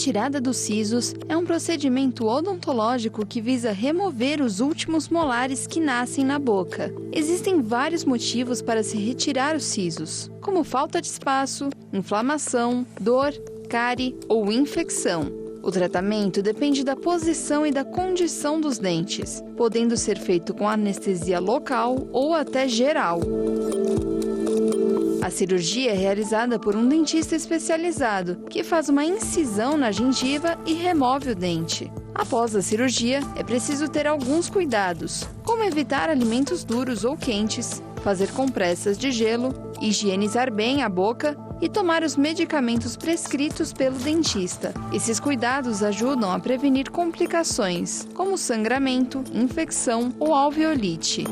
retirada dos sisos é um procedimento odontológico que visa remover os últimos molares que nascem na boca. Existem vários motivos para se retirar os sisos, como falta de espaço, inflamação, dor, cárie ou infecção. O tratamento depende da posição e da condição dos dentes, podendo ser feito com anestesia local ou até geral. A cirurgia é realizada por um dentista especializado, que faz uma incisão na gengiva e remove o dente. Após a cirurgia, é preciso ter alguns cuidados, como evitar alimentos duros ou quentes, fazer compressas de gelo, higienizar bem a boca e tomar os medicamentos prescritos pelo dentista. Esses cuidados ajudam a prevenir complicações, como sangramento, infecção ou alveolite.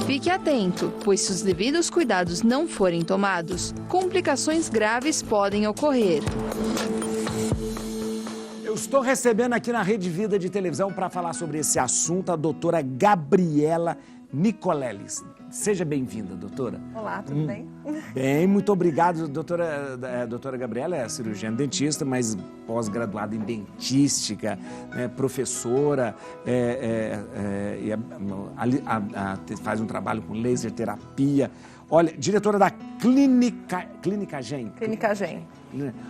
Fique atento, pois se os devidos cuidados não forem tomados, complicações graves podem ocorrer. Eu estou recebendo aqui na Rede Vida de televisão para falar sobre esse assunto a doutora Gabriela Nicoleles. Seja bem-vinda, doutora. Olá, tudo bem? Bem, muito obrigado, doutora. Doutora Gabriela é cirurgiã dentista, mas pós-graduada em dentística, professora, faz um trabalho com laser terapia. Olha, diretora da Clínica Gen. Clínica Gen.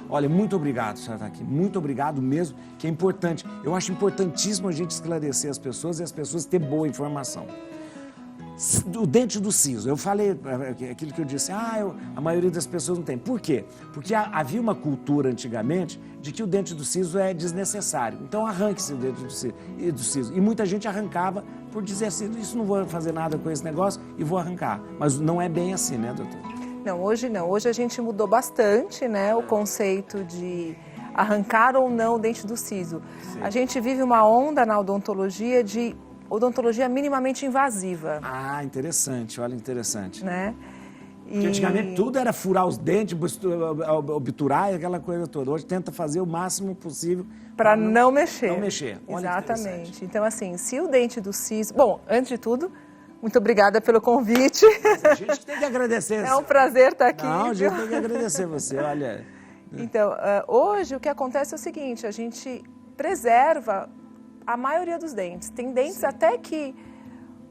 Olha, muito obrigado, a senhora está aqui. Muito obrigado mesmo, que é importante. Eu acho importantíssimo a gente esclarecer as pessoas e as pessoas ter boa informação. O dente do siso, eu falei aquilo que eu disse, a maioria das pessoas não tem. Por quê? Porque havia uma cultura antigamente de que o dente do siso é desnecessário. Então arranque-se o dente do siso. E muita gente arrancava por dizer assim, isso não vou fazer nada com esse negócio e vou arrancar. Mas não é bem assim, né, doutor? Não, hoje não. Hoje a gente mudou bastante, né, o conceito de arrancar ou não o dente do siso. Sim. A gente vive uma onda na odontologia de odontologia minimamente invasiva. Ah, interessante, olha, interessante. Né? Porque antigamente tudo era furar os dentes, obturar e aquela coisa toda. Hoje tenta fazer o máximo possível para não mexer. Não mexer. Olha, exatamente. Então, assim, se o dente do siso... Bom, antes de tudo, muito obrigada pelo convite. A gente tem que agradecer. É um prazer estar aqui. Não, a gente tem que agradecer você, olha. Então, hoje o que acontece é o seguinte, a gente preserva a maioria dos dentes. Tem dentes até que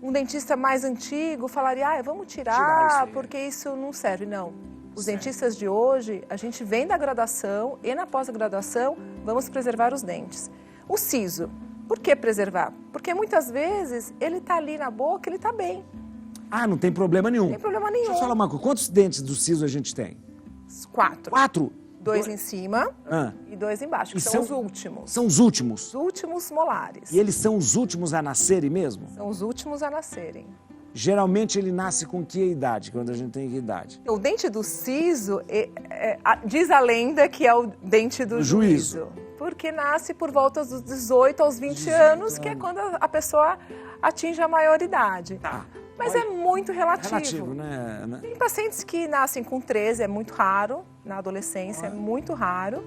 um dentista mais antigo falaria, vamos tirar porque isso não serve. Não. Os dentistas de hoje, a gente vem da graduação e na pós-graduação, vamos preservar os dentes. O siso, por que preservar? Porque muitas vezes ele está ali na boca, ele está bem. Ah, não tem problema nenhum. Não tem problema nenhum. Deixa eu falar uma coisa, quantos dentes do siso a gente tem? 4. 4? 2 em cima e 2 embaixo, que são os últimos. São os últimos? Os últimos molares. E eles são os últimos a nascerem mesmo? São os últimos a nascerem. Geralmente ele nasce com que idade? Quando a gente tem que idade? O dente do siso, diz a lenda que é o dente do juízo. Porque nasce por volta dos 18 aos 20 anos, que é quando a pessoa atinge a maioridade. Tá. Mas é muito relativo. Relativo, né? Tem pacientes que nascem com 13, é muito raro, na adolescência é muito raro.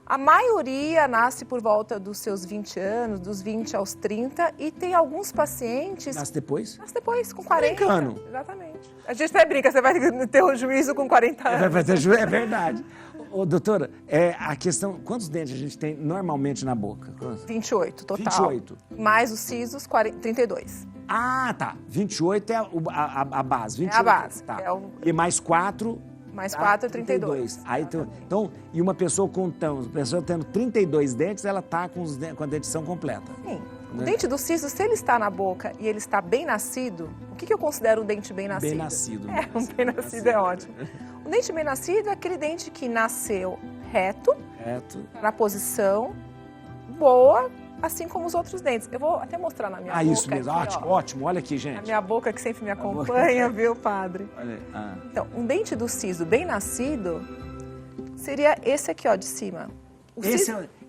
A maioria nasce por volta dos seus 20 anos, dos 20 aos 30, e tem alguns pacientes... Nasce depois? Nasce depois, com 40. Brincando. Exatamente. A gente até brinca, você vai ter um juízo com 40 anos. Vai ter juízo, é verdade. Ô, doutora, a questão, quantos dentes a gente tem normalmente na boca? 28, total. 28. Mais os sisos, 32. Ah, tá. 28 é a base. 28, é a base. Tá. E mais 4... Mais 4 é 32. Aí, então, e uma pessoa tendo 32 dentes, ela está com a dentição completa. Sim. O dente do siso, se ele está na boca e ele está bem nascido, o que eu considero um dente bem nascido? Bem nascido. Um bem nascido é ótimo. O dente bem nascido é aquele dente que nasceu reto. Na posição boa, assim como os outros dentes. Eu vou até mostrar na minha boca. Isso mesmo, aqui, ótimo. Olha aqui, gente. A minha boca que sempre me acompanha, viu, padre? Olha aí. Então, um dente do siso bem nascido seria esse aqui, ó, de cima.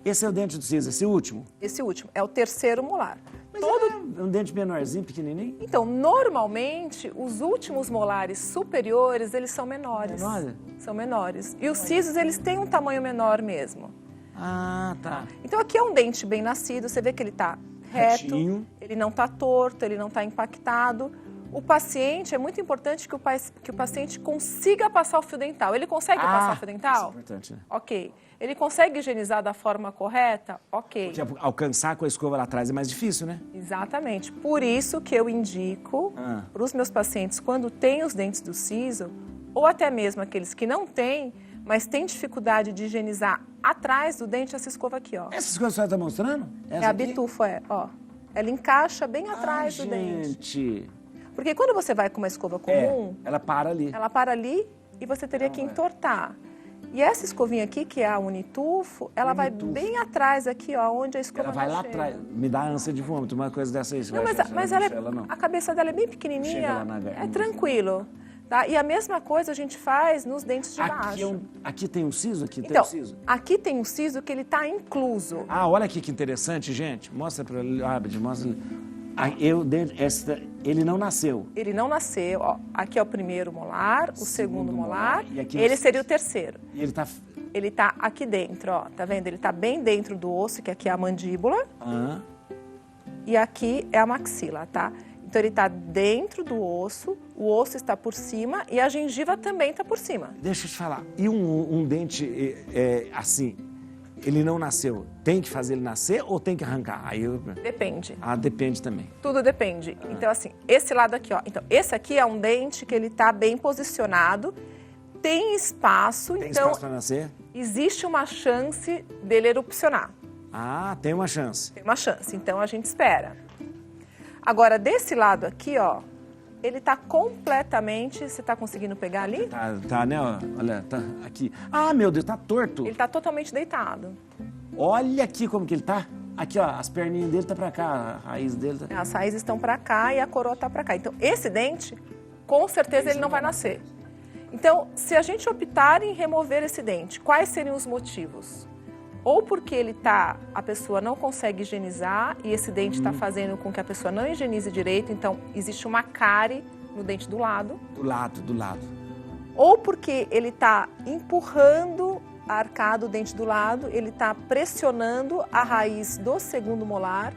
Esse é o dente do siso, esse último? Esse último, é o terceiro molar. Mas é um dente menorzinho, pequenininho? Então, normalmente, os últimos molares superiores, eles são menores. Menor? São menores. E os sisos, eles têm um tamanho menor mesmo. Ah, tá. Então, aqui é um dente bem nascido, você vê que ele está reto, retinho. Ele não está torto, ele não está impactado. O paciente, é muito importante que o paciente consiga passar o fio dental. Ele consegue passar o fio dental? Isso é importante, né? Ok. Ele consegue higienizar da forma correta? Ok. Porque alcançar com a escova lá atrás é mais difícil, né? Exatamente. Por isso que eu indico para os meus pacientes, quando têm os dentes do siso, ou até mesmo aqueles que não têm, mas têm dificuldade de higienizar atrás do dente, essa escova aqui, ó. Essa escova que você está mostrando? Essa É a aqui? bitufo, ó. Ela encaixa bem atrás do dente. Gente. Porque quando você vai com uma escova comum, Ela para ali. ela para ali e você teria que entortar. E essa escovinha aqui, que é a Unitufo, ela vai bem atrás aqui, ó, onde a escova Ela vai não lá chega. atrás. Me dá ânsia de vômito, uma coisa dessa aí. Você Não, vai achar que mas você vai ela, puxar ela, não. a cabeça dela é bem Chega pequenininha, lá na é tranquilo. Tá? E a mesma coisa a gente faz nos dentes de baixo. Aqui tem um siso? Aqui tem Então, um siso? aqui tem um siso que ele está incluso. Ah, olha aqui que interessante, gente. Mostra para ele, Abed, mostra. Ele não nasceu. Ele não nasceu, ó. Aqui é o primeiro molar, o segundo molar, e aqui ele seria o terceiro. E ele tá... Ele tá aqui dentro, ó. Tá vendo? Ele tá bem dentro do osso, que aqui é a mandíbula. E aqui é a maxila, tá? Então ele tá dentro do osso, o osso está por cima e a gengiva também está por cima. Deixa eu te falar. E um dente assim, ele não nasceu, tem que fazer ele nascer ou tem que arrancar? Depende. Ah, depende também. Tudo depende. Então, assim, esse lado aqui, ó. Então, esse aqui é um dente que ele tá bem posicionado, tem espaço, Tem então espaço para nascer? existe uma chance dele erupcionar. Ah, tem uma chance. Tem uma chance, então a gente espera. Agora, desse lado aqui, ó, ele tá completamente... Você tá conseguindo pegar ali? Tá, né? Olha, tá aqui. Ah, meu Deus, tá torto. Ele tá totalmente deitado. Olha aqui como que ele tá. Aqui, ó, as perninhas dele tá pra cá, a raiz dele tá... As raízes estão para cá e a coroa está para cá. Então, esse dente, com certeza, ele não vai nascer. Então, se a gente optar em remover esse dente, quais seriam os motivos? Ou porque a pessoa não consegue higienizar e esse dente está fazendo com que a pessoa não higienize direito, então existe uma cárie no dente do lado. Do lado. Ou porque ele está empurrando a arcada do dente do lado, ele está pressionando a raiz do segundo molar.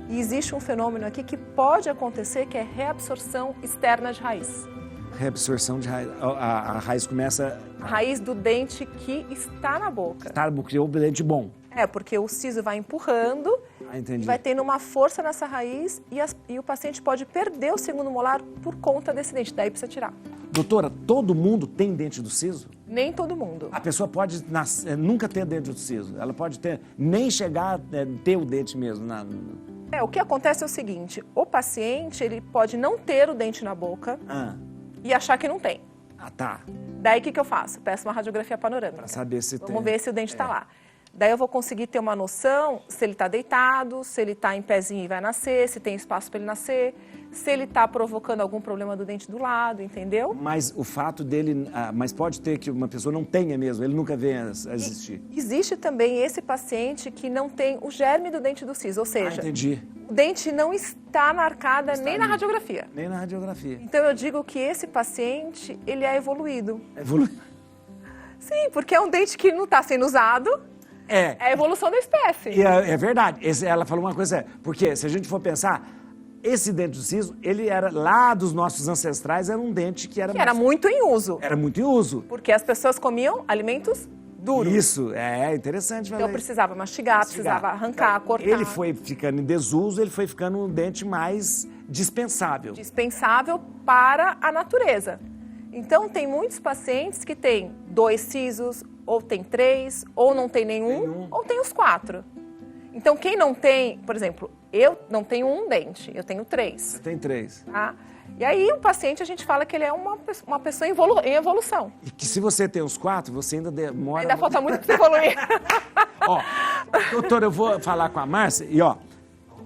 E existe um fenômeno aqui que pode acontecer, que é reabsorção externa de raiz. Reabsorção de raiz. A raiz começa... A raiz do dente que está na boca. Tá, porque é o dente bom. É, porque o siso vai empurrando, Entendi. vai tendo uma força nessa raiz e o paciente pode perder o segundo molar por conta desse dente, daí precisa tirar. Doutora, todo mundo tem dente do siso? Nem todo mundo. A pessoa pode nunca ter dente do siso. Ela pode ter, nem chegar a ter o dente mesmo. O que acontece é o seguinte, o paciente ele pode não ter o dente na boca e achar que não tem. Ah, tá. Daí o que eu faço? Peço uma radiografia panorâmica. Para saber se tem. Vamos ver se o dente está lá. Daí eu vou conseguir ter uma noção se ele está deitado, se ele está em pezinho e vai nascer, se tem espaço para ele nascer, se ele está provocando algum problema do dente do lado, entendeu? Mas o fato dele... mas pode ter que uma pessoa não tenha mesmo, ele nunca venha a existir. Existe também esse paciente que não tem o germe do dente do siso, ou seja, Entendi. o dente não está na arcada nem na radiografia. Nem na radiografia. Então eu digo que esse paciente, ele é evoluído. Sim, porque é um dente que não está sendo usado. É a evolução da espécie. E é verdade. Ela falou uma coisa, porque se a gente for pensar, esse dente do siso, ele era lá dos nossos ancestrais, era um dente que era... Era muito em uso. Era muito em uso. Porque as pessoas comiam alimentos duros. Isso, é interessante. Então precisava mastigar, precisava arrancar, cortar. Ele foi ficando em desuso, ele foi ficando um dente mais dispensável. Dispensável para a natureza. Então, tem muitos pacientes que têm 2 sisos, ou tem 3, ou não tem nenhum, ou tem os 4. Então, quem não tem, por exemplo, eu não tenho um dente, eu tenho 3. Você tem 3. Tá? E aí, o paciente, a gente fala que ele é uma pessoa em evolução. E que se você tem os 4, você ainda demora... Ainda falta muito para você evoluir. Ó, doutora, eu vou falar com a Márcia e, ó,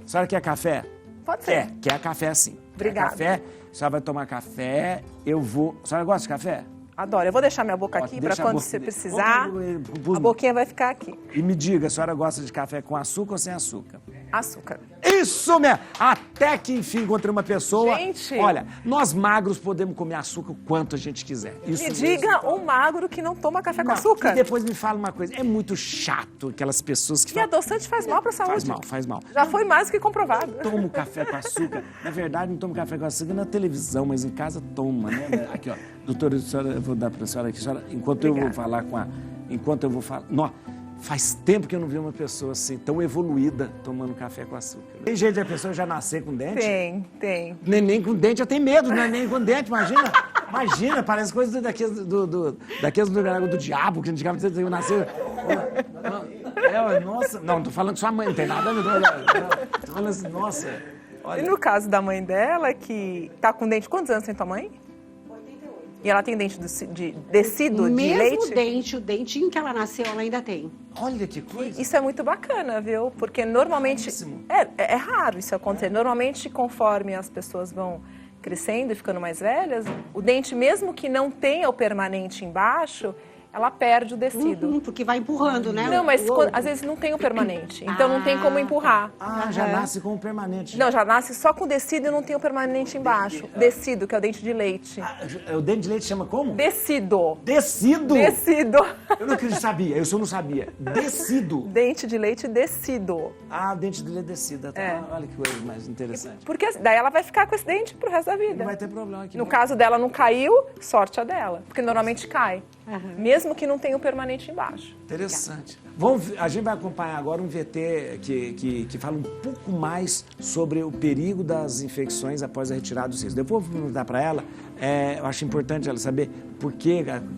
a senhora quer café? Pode ser. Quer café sim. Obrigada. Quer café? A senhora vai tomar café, eu vou... A senhora gosta de café? Adoro. Eu vou deixar minha boca aqui para quando você precisar, a boquinha vai ficar aqui. E me diga, a senhora gosta de café com açúcar ou sem açúcar? Açúcar. Isso! Isso mesmo! Até que enfim encontrei uma pessoa... Gente! Olha, nós magros podemos comer açúcar o quanto a gente quiser. Isso Me mesmo. diga um magro que não toma café com Não, açúcar. E depois me fala uma coisa, é muito chato aquelas pessoas que E falam... adoçante faz mal para a saúde. Faz mal, faz mal. Já foi mais do que comprovado. Tomo café com açúcar. Na verdade, não tomo café com açúcar na televisão, mas em casa toma, né? Aqui, ó. Doutora, eu vou dar para a senhora aqui. Senhora, enquanto eu vou falar com a... Enquanto eu vou falar... Não, faz tempo que eu não vi uma pessoa assim, tão evoluída, tomando café com açúcar. Tem jeito de a pessoa já nascer com dente? Tem. Neném com dente, eu tenho medo, neném com dente, imagina. Imagina, parece coisa daqueles do diabo, que antigamente você nasceu... Nossa, não tô falando que sua mãe, não tem nada a ver. Tô falando assim, nossa... Olha. E no caso da mãe dela, que tá com dente... Quantos anos tem tua mãe? 88. E ela tem dente de tecido, de leite? Mesmo o dentinho que ela nasceu, ela ainda tem. Olha que coisa. Isso é muito bacana, viu? Porque normalmente... É raro isso acontecer. Normalmente, conforme as pessoas vão crescendo e ficando mais velhas, o dente, mesmo que não tenha o permanente embaixo... ela perde o tecido. Porque vai empurrando, né? Não, mas às vezes não tem o permanente, então não tem como empurrar. Ah, já nasce com o permanente. Não, já nasce só com tecido e não tem o permanente embaixo. Decido, que é o dente de leite. O dente de leite chama como? Decido. Decido? Decido. Eu não sabia, eu só não sabia. Decido. Dente de leite decido. Ah, dente de leite decido. Tá. Olha que coisa mais interessante. Porque daí ela vai ficar com esse dente pro resto da vida. Não vai ter problema aqui. No caso dela não caiu, sorte a dela. Porque normalmente cai. Mesmo que não tenha o permanente embaixo. Interessante. A gente vai acompanhar agora um VT que fala um pouco mais sobre o perigo das infecções após a retirada do siso. Depois eu vou perguntar para ela, eu acho importante ela saber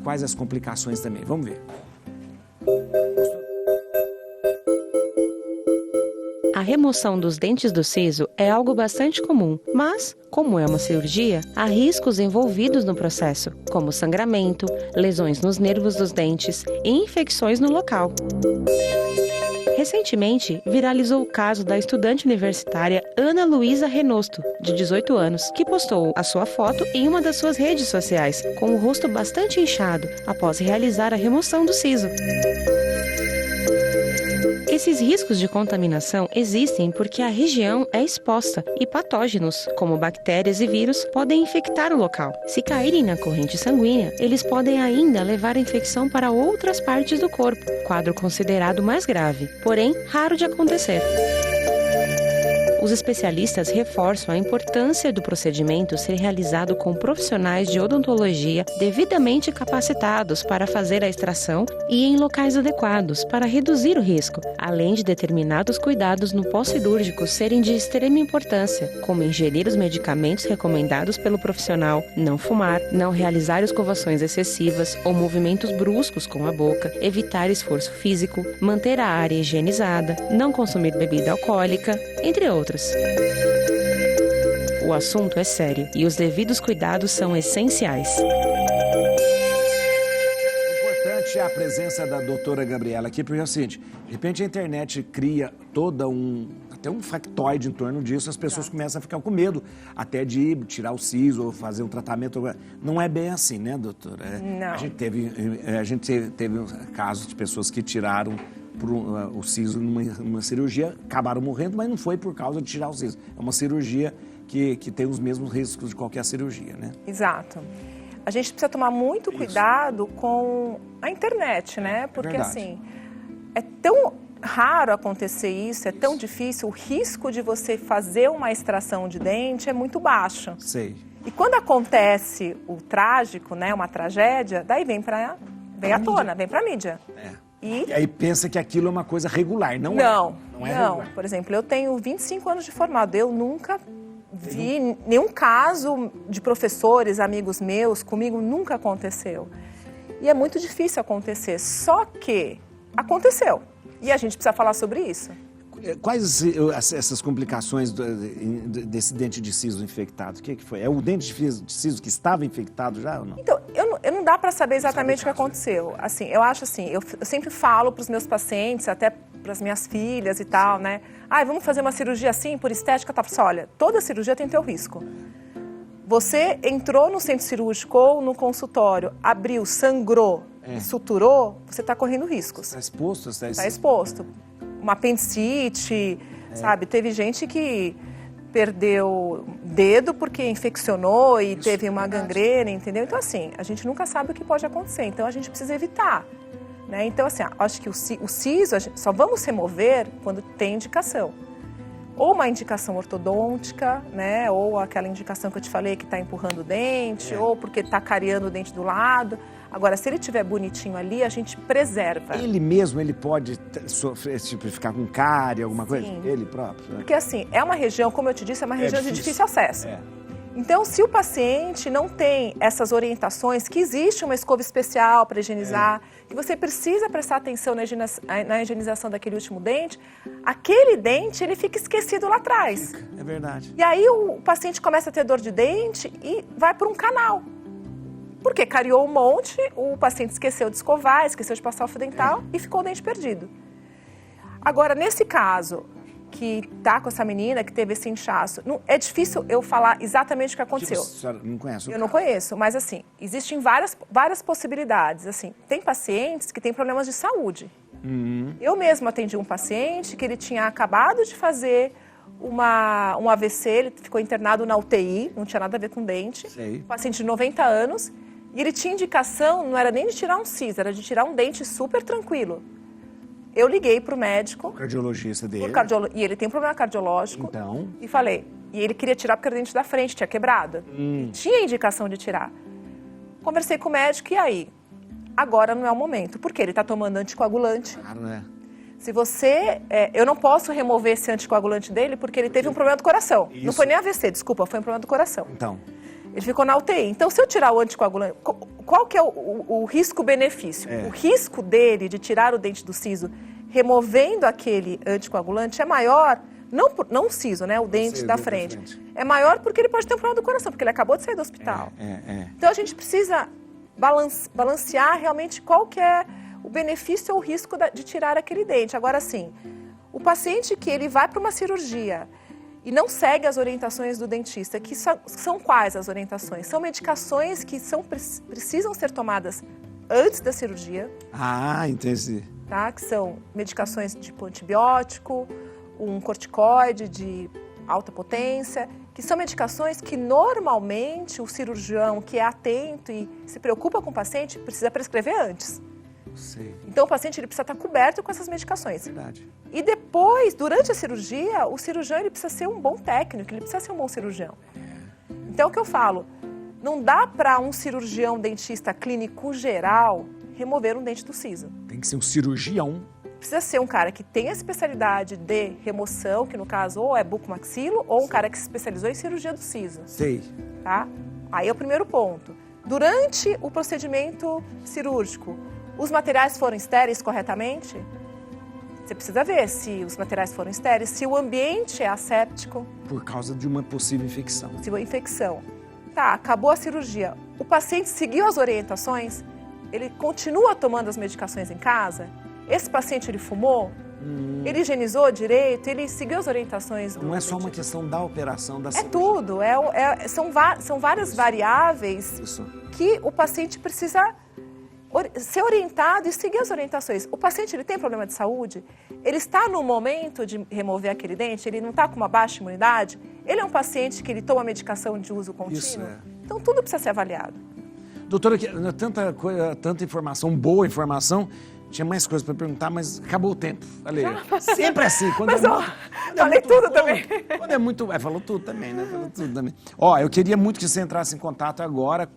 quais as complicações também. Vamos ver. A remoção dos dentes do siso é algo bastante comum, mas, como é uma cirurgia, há riscos envolvidos no processo, como sangramento, lesões nos nervos dos dentes e infecções no local. Recentemente, viralizou o caso da estudante universitária Ana Luísa Renosto, de 18 anos, que postou a sua foto em uma das suas redes sociais, com o rosto bastante inchado, após realizar a remoção do siso. Esses riscos de contaminação existem porque a região é exposta e patógenos, como bactérias e vírus, podem infectar o local. Se caírem na corrente sanguínea, eles podem ainda levar a infecção para outras partes do corpo, quadro considerado mais grave, porém raro de acontecer. Os especialistas reforçam a importância do procedimento ser realizado com profissionais de odontologia devidamente capacitados para fazer a extração e em locais adequados para reduzir o risco, além de determinados cuidados no pós-cirúrgico serem de extrema importância, como ingerir os medicamentos recomendados pelo profissional, não fumar, não realizar escovações excessivas ou movimentos bruscos com a boca, evitar esforço físico, manter a área higienizada, não consumir bebida alcoólica, entre outros. O assunto é sério e os devidos cuidados são essenciais. Importante é a presença da doutora Gabriela aqui, porque é o seguinte, de repente a internet cria até um factoide em torno disso, as pessoas começam a ficar com medo até de tirar o siso ou fazer um tratamento. Não é bem assim, né, doutora? Não. A gente teve casos de pessoas que tiraram o siso numa cirurgia, acabaram morrendo, mas não foi por causa de tirar o siso. É uma cirurgia que tem os mesmos riscos de qualquer cirurgia, né? Exato. A gente precisa tomar muito cuidado com a internet, né? Porque assim, é tão raro acontecer isso, é tão difícil, o risco de você fazer uma extração de dente é muito baixo. Sei. E quando acontece o trágico, né, uma tragédia, daí vem à tona, vem pra mídia. E aí pensa que aquilo é uma coisa regular, não é? Não é regular. Por exemplo, eu tenho 25 anos de formado, eu nunca vi nenhum caso de professores, amigos meus, comigo nunca aconteceu. E é muito difícil acontecer, só que aconteceu. E a gente precisa falar sobre isso. Quais essas complicações desse dente de siso infectado? O que foi? É o dente de siso que estava infectado já ou não? Então, eu não dá para saber exatamente o que aconteceu. Assim, eu acho assim, eu sempre falo para os meus pacientes, até para as minhas filhas e tal, né? Vamos fazer uma cirurgia assim, por estética, tá? Olha, toda cirurgia tem teu risco. Você entrou no centro cirúrgico ou no consultório, abriu, sangrou, suturou, você está correndo riscos. Está exposto? Está exposto. Uma apendicite, sabe? Teve gente que perdeu dedo porque infeccionou e teve uma gangrena, entendeu? Então, assim, a gente nunca sabe o que pode acontecer, então a gente precisa evitar, né? Então, assim, acho que o siso só vamos remover quando tem indicação. Ou uma indicação ortodôntica, né? Ou aquela indicação que eu te falei que está empurrando o dente, ou porque está cariando o dente do lado. Agora, se ele estiver bonitinho ali, a gente preserva. Ele mesmo, ele pode sofrer, tipo, ficar com cárie, alguma coisa? Sim. Ele próprio? Né? Porque assim, é uma região, como eu te disse, é uma região de difícil acesso. É. Então, se o paciente não tem essas orientações, que existe uma escova especial para higienizar, que você precisa prestar atenção na higienização daquele último dente, aquele dente, ele fica esquecido lá atrás. É verdade. E aí o paciente começa a ter dor de dente e vai por um canal. Porque cariou um monte, o paciente esqueceu de escovar, esqueceu de passar o fio dental e ficou o dente perdido. Agora, nesse caso, que tá com essa menina, que teve esse inchaço, é difícil eu falar exatamente o que aconteceu. A senhora não conhece o Eu não conheço, mas assim, existem várias possibilidades. Assim, tem pacientes que têm problemas de saúde. Eu mesmo atendi um paciente que ele tinha acabado de fazer um AVC, ele ficou internado na UTI, não tinha nada a ver com dente. Sei. Paciente de 90 anos, e ele tinha indicação, não era nem de tirar um siso, era de tirar um dente super tranquilo. Eu liguei para o médico, O cardiologista dele. e ele tem um problema cardiológico, Então, e falei, e ele queria tirar porque era o dente da frente, tinha quebrado. Tinha indicação de tirar. Conversei com o médico, e aí? Agora não é o momento, porque ele está tomando anticoagulante. claro, né? Se você... eu não posso remover esse anticoagulante dele porque ele teve um problema do coração. Não Isso. foi nem AVC, desculpa, foi um problema do coração. Então, Ele ficou na UTI. Então, se eu tirar o anticoagulante, qual que é o risco-benefício? O risco dele de tirar o dente do siso removendo aquele anticoagulante é maior, não o siso, né? O dente da frente. É maior porque ele pode ter um problema do coração, porque ele acabou de sair do hospital. Então, a gente precisa balancear realmente qual que é o benefício ou o risco de tirar aquele dente. Agora, sim, o paciente que ele vai para uma cirurgia e não segue as orientações do dentista, que são quais as orientações? São medicações que precisam ser tomadas antes da cirurgia. entendi. Tá? Que são medicações tipo antibiótico, um corticoide de alta potência, que são medicações que normalmente o cirurgião que é atento e se preocupa com o paciente precisa prescrever antes. Sei. Então o paciente ele precisa estar coberto com essas medicações. Verdade. E depois, durante a cirurgia, o cirurgião ele precisa ser um bom técnico, ele precisa ser um bom cirurgião. Então o que eu falo, não dá para um cirurgião dentista clínico geral remover um dente do siso. Tem que ser um cirurgião. Precisa ser um cara que tem a especialidade de remoção, que no caso ou é bucomaxilo, ou um cara que se especializou em cirurgia do siso. Sei. Tá? Aí é o primeiro ponto. Durante o procedimento cirúrgico, os materiais foram estéreis corretamente? Você precisa ver se os materiais foram estéreis, se o ambiente é asséptico. Por causa de uma possível infecção. Se a infecção. Tá, acabou a cirurgia. O paciente seguiu as orientações? Ele continua tomando as medicações em casa? Esse paciente, ele fumou? Ele higienizou direito? Ele seguiu as orientações do Não é só uma dentista? questão da operação, da É cirurgia. tudo. São várias variáveis Isso. que o paciente precisa ser orientado e seguir as orientações. O paciente ele tem problema de saúde? Ele está no momento de remover aquele dente? Ele não está com uma baixa imunidade? Ele é um paciente que ele toma medicação de uso contínuo? Isso, é. Então, tudo precisa ser avaliado. Doutora, tanta coisa, tanta informação, boa informação. Tinha mais coisas para perguntar, mas acabou o tempo. Falei. Sempre assim. Quando Mas, é ó, muito, quando falei tudo também. Quando é muito. Falou tudo também, né? Falou tudo também. Ó, eu queria muito que você entrasse em contato agora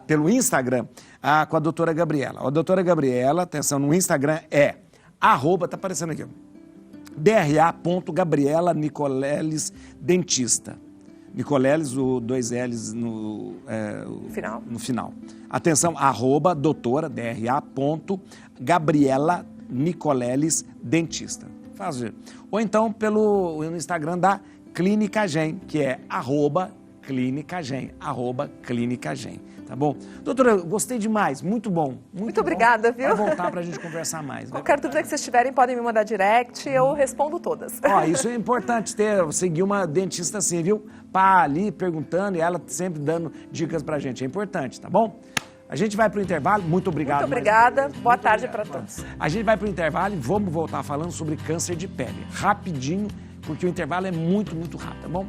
pelo Instagram com a doutora Gabriela. A doutora Gabriela, atenção, no Instagram tá aparecendo aqui, ó, dra.gabriela Nicoleles Dentista. Nicoleles, o 2 L's no final. Atenção, doutora, dra.gabriela Nicoleles Dentista. Faz ver. Ou então no Instagram da Clínica Gen, que é @Clínica Gen, @Clínica Gen. Tá bom? Doutora, eu gostei demais, muito bom. Muito obrigada, viu? Vai voltar pra gente conversar mais. Qualquer dúvida que vocês tiverem, podem me mandar direct, eu respondo todas. Ó, isso é importante seguir uma dentista assim, viu? Pá, ali perguntando e ela sempre dando dicas pra gente. É importante, tá bom? A gente vai para o intervalo. Muito obrigado. Muito obrigada. Mais uma vez. Boa Muito tarde obrigado. para todos. A gente vai para o intervalo e vamos voltar falando sobre câncer de pele. Rapidinho, porque o intervalo é muito rápido, tá bom?